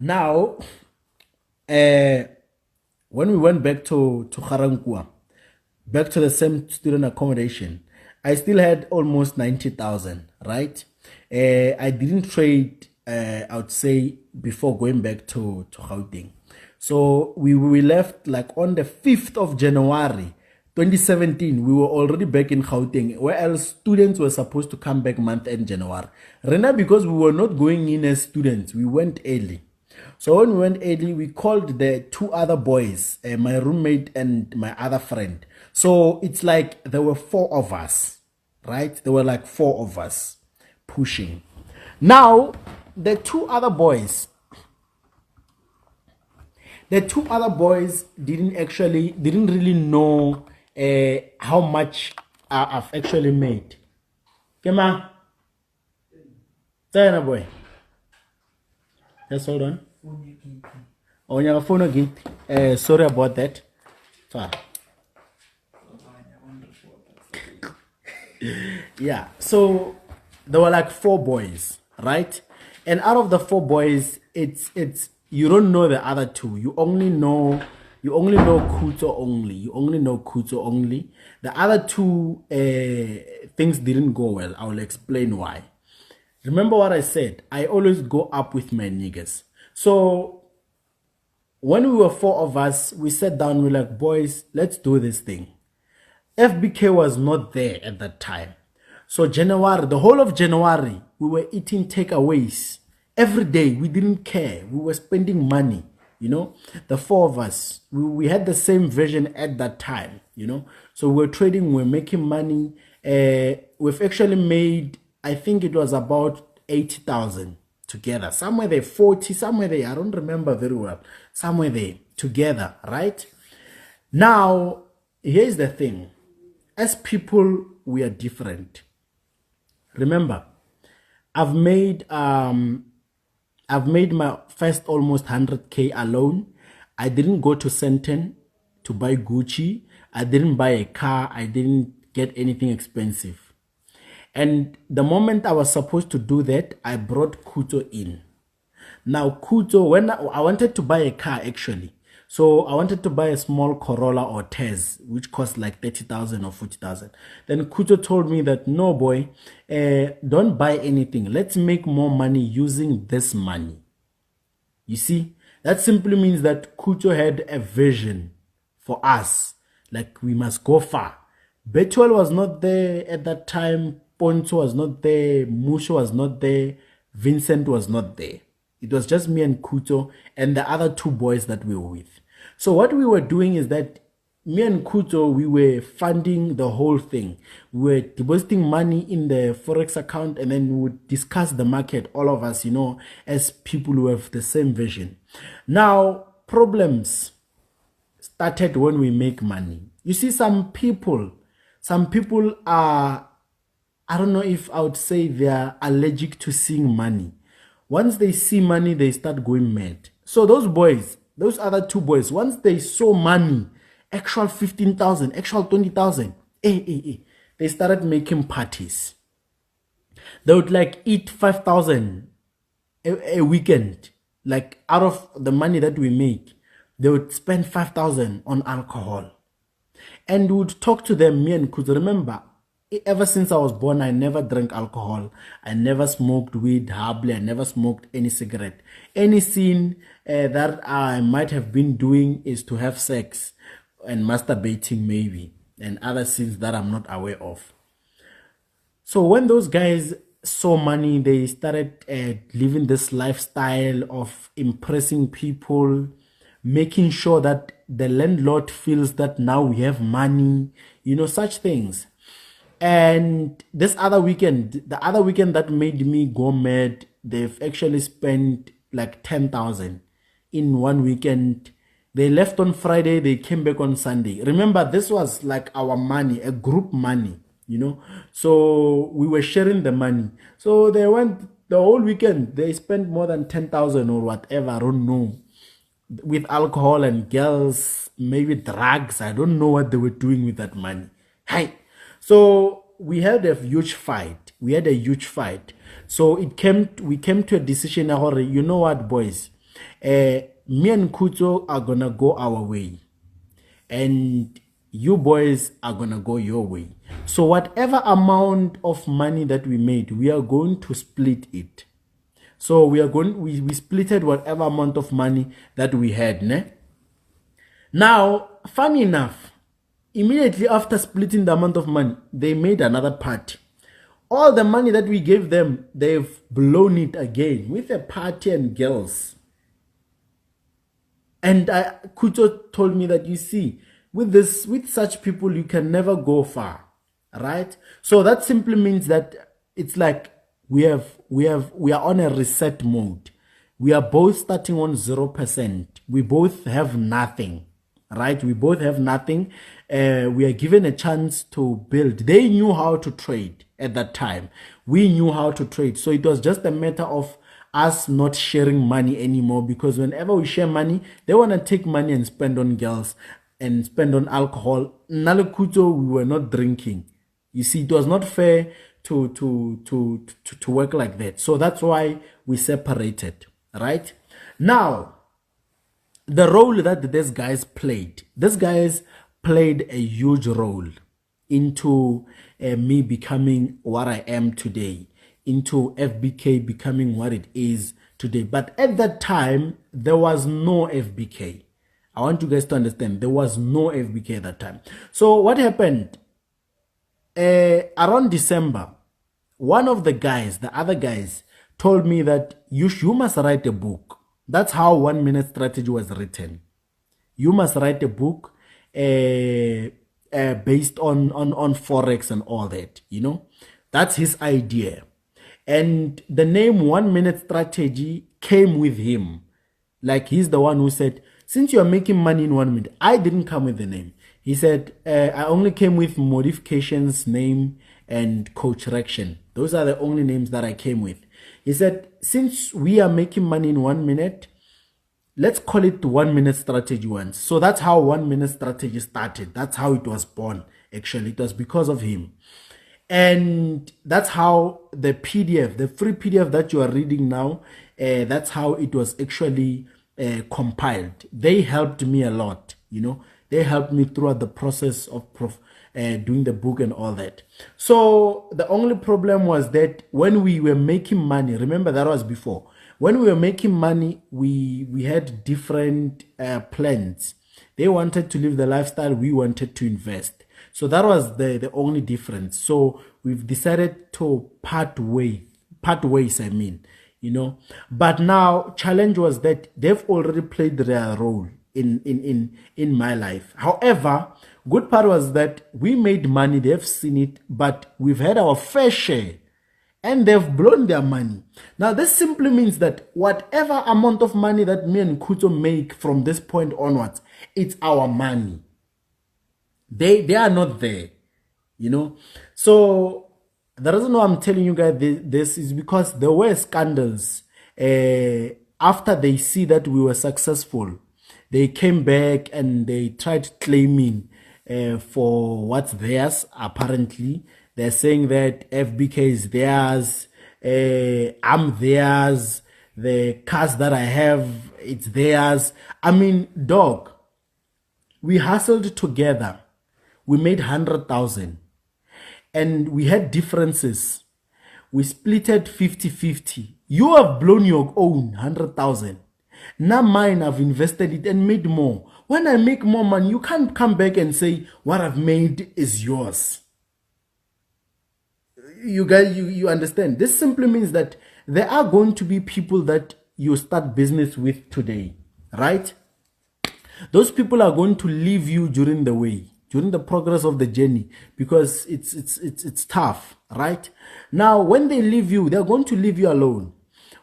Now, when we went back to Garankua, back to the same student accommodation, I still had almost 90,000, right? I didn't trade, I would say, before going back to Gauteng. So we left like on the 5th of January, 2017, we were already back in Gauteng, whereas students were supposed to come back month end January. Rena, because we were not going in as students, we went early. So when we went early, we called the two other boys, my roommate and my other friend. So it's like there were four of us, right? There were like four of us pushing. Now, the two other boys didn't really know how much I've actually made. Come on. Boy. Just hold on. On your phone again. Sorry about that. Sorry. Yeah, so there were like four boys, right? And out of the four boys, it's you don't know the other two. You only know Kuto only. You only know Kuto only. The other two things didn't go well. I will explain why. Remember what I said? I always go up with my niggas. So when we were four of us, we sat down, we're like, boys, let's do this thing. FBK was not there at that time. So January, the whole of January, we were eating takeaways. Every day, we didn't care. We were spending money, you know. The four of us, we had the same vision at that time, you know. So we were trading, we were making money. We've actually made, I think it was about 80,000 together. Somewhere there, 40, somewhere there, I don't remember very well. Somewhere there, together, right? Now, here's the thing. As people, we are different. Remember, I've made my first almost 100K alone. I didn't go to Senten to buy Gucci. I didn't buy a car. I didn't get anything expensive. And the moment I was supposed to do that, I brought Kuto in. Now, Kuto, when I wanted to buy a car actually. So I wanted to buy a small Corolla or Tez, which cost like 30,000 or 40,000. Then Kuto told me that, no boy, don't buy anything. Let's make more money using this money. You see, that simply means that Kuto had a vision for us. Like we must go far. Betuel was not there at that time. Poncho was not there. Musho was not there. Vincent was not there. It was just me and Kuto and the other two boys that we were with. So what we were doing is that me and Kuto, we were funding the whole thing. We were depositing money in the Forex account and then we would discuss the market, all of us, you know, as people who have the same vision. Now, problems started when we make money. You see, some people are, I don't know if I would say they are allergic to seeing money. Once they see money, they start going mad. So those boys, those other two boys, once they saw money, actual 15,000, actual 20,000, they started making parties. They would like eat 5,000 a weekend. Like out of the money that we make, they would spend 5,000 on alcohol. And we would talk to them, me and Kuzo. Remember, ever since I was born, I never drank alcohol. I never smoked weed, hardly. I never smoked any cigarette. Any sin that I might have been doing is to have sex and masturbating maybe, and other sins that I'm not aware of. So when those guys saw money, they started living this lifestyle of impressing people, making sure that the landlord feels that now we have money, you know, such things. And this other weekend, the other weekend that made me go mad, they've actually spent like 10,000 in one weekend. They left on Friday, they came back on Sunday. Remember, this was like our money, a group money, you know. So we were sharing the money. So they went the whole weekend, they spent more than 10,000 or whatever, I don't know, with alcohol and girls, maybe drugs. I don't know what they were doing with that money. Hey. So we had a huge fight. We came to a decision, you know what, boys? Me and Kuto are gonna go our way, and you boys are gonna go your way. So whatever amount of money that we made, we are going to split it. So we splitted whatever amount of money that we had, ne? Now, funny enough, immediately after splitting the amount of money, they made another party. All the money that we gave them, they've blown it again with a party and girls. And Kuto told me that, you see, with such people, you can never go far, right? So that simply means that it's like we are on a reset mode. We are both starting on 0%. We both have nothing, right? We both have nothing. We are given a chance to build. They knew how to trade at that time. We knew how to trade. So it was just a matter of us not sharing money anymore, because whenever we share money, they want to take money and spend on girls and spend on alcohol. Nalekuto, we were not drinking. You see, it was not fair to work like that. So that's why we separated, right? Now, the role that these guys played a huge role into me becoming what I am today, into FBK becoming what it is today. But at that time, there was no FBK. I want you guys to understand, there was no FBK at that time. So what happened? Around December, one of the other guys, told me that you must write a book. That's how 1 Minute Strategy was written. You must write a book based on Forex and all that, you know. That's his idea. And the name 1 Minute Strategy came with him. Like, he's the one who said, since you're making money in 1 minute, I didn't come with the name. He said, I only came with modifications, name, and coach correction. Those are the only names that I came with. He said, since we are making money in 1 minute, let's call it 1 Minute Strategy once. So that's how 1 Minute Strategy started. That's how it was born, actually. It was because of him. And that's how the PDF, the free PDF that you are reading now, that's how it was actually compiled. They helped me a lot, you know. They helped me throughout the process of doing the book and all that. So the only problem was that when we were making money, remember that was before. When we were making money, we had different plans. They wanted to live the lifestyle, we wanted to invest. So that was the only difference. So we've decided to part ways, I mean, you know. But now, challenge was that they've already played their role in my life. However, good part was that we made money, they've seen it, but we've had our fair share and they've blown their money. Now, this simply means that whatever amount of money that me and Kuto make from this point onwards, it's our money. They are not there, you know. So the reason why I'm telling you guys this is because there were scandals. After they see that we were successful, they came back and they tried claiming for what's theirs. Apparently, they're saying that FBK is theirs, I'm theirs, the cars that I have, it's theirs. I mean, dog, we hustled together. We made 100,000 and we had differences. We splitted 50-50. You have blown your own 100,000. Now mine, I've invested it and made more. When I make more money, you can't come back and say what I've made is yours. You guys, you understand? This simply means that there are going to be people that you start business with today, right? Those people are going to leave you during the way, during the progress of the journey, because it's tough, right? Now, when they leave you, they're going to leave you alone.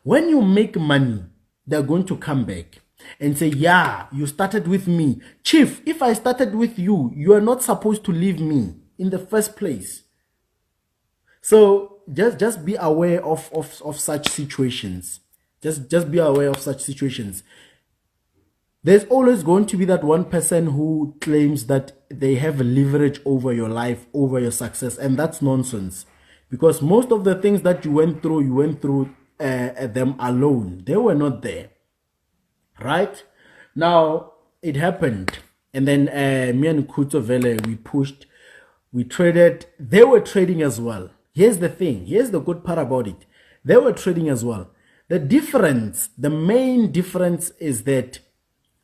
When you make money, they're going to come back and say, yeah, you started with me. Chief, if I started with you, you are not supposed to leave me in the first place. So just be aware of such situations. Just be aware of such situations. There's always going to be that one person who claims that they have a leverage over your life, over your success, and that's nonsense. Because most of the things that you went through them alone. They were not there. right? Now it happened, and then me and Kuto Vele, we pushed, we traded. They were trading as well. Here's the thing. Here's the good part about it. They were trading as well. The difference, the main difference is that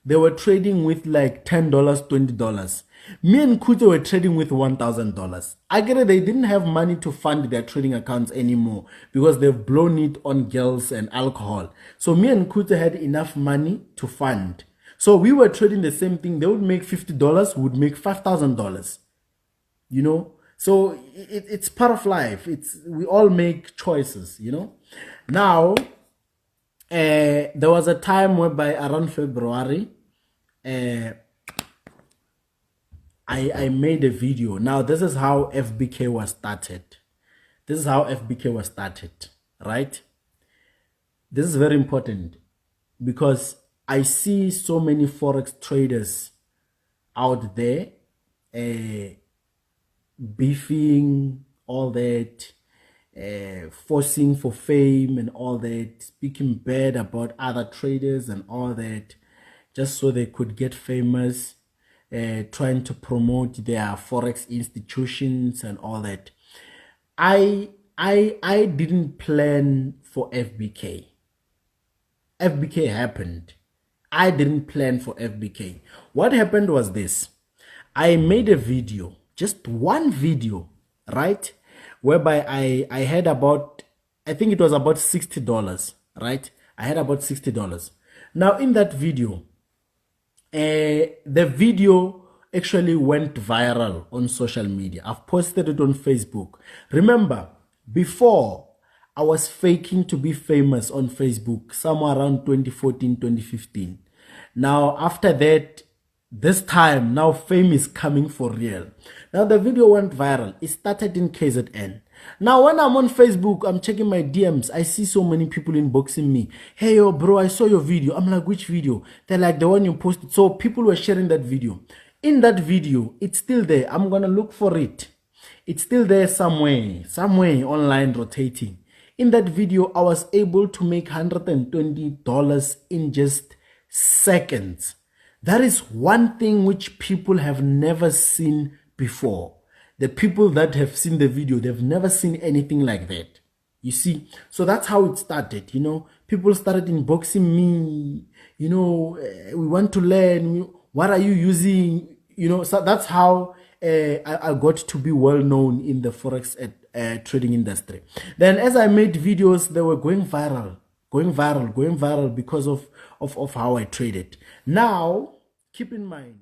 they were trading with like $10, $20. Me and Kuto were trading with $1,000. I get it, they didn't have money to fund their trading accounts anymore because they've blown it on girls and alcohol. So me and Kuto had enough money to fund. So we were trading the same thing. They would make $50, we would make $5,000. You know? So it's part of life. We all make choices, you know? Now, there was a time whereby around February, I made a video. Now, this is how FBK was started. This is how FBK was started, right? This is very important because I see so many Forex traders out there beefing, all that, forcing for fame and all that, speaking bad about other traders and all that, just so they could get famous, trying to promote their Forex institutions and all that. I didn't plan for FBK. FBK happened. I didn't plan for FBK. What happened was this. I made a video, just one video, right? Whereby I had about, I think it was about $60, right? I had about $60. Now in that video, the video actually went viral on social media. I've posted it on Facebook. Remember, before I was faking to be famous on Facebook somewhere around 2014, 2015. Now, after that, this time, now fame is coming for real. Now, the video went viral. It started in KZN. Now, when I'm on Facebook, I'm checking my DMs. I see so many people inboxing me. Hey, yo, bro, I saw your video. I'm like, which video? They're like, the one you posted. So people were sharing that video. In that video, it's still there. I'm going to look for it. It's still there somewhere online rotating. In that video, I was able to make $120 in just seconds. That is one thing which people have never seen before. The people that have seen the video, they've never seen anything like that. You see? So that's how it started, you know. People started inboxing me, you know, we want to learn, what are you using? You know, so that's how I got to be well known in the Forex trading industry. Then as I made videos, they were going viral because of how I traded. Now, keep in mind,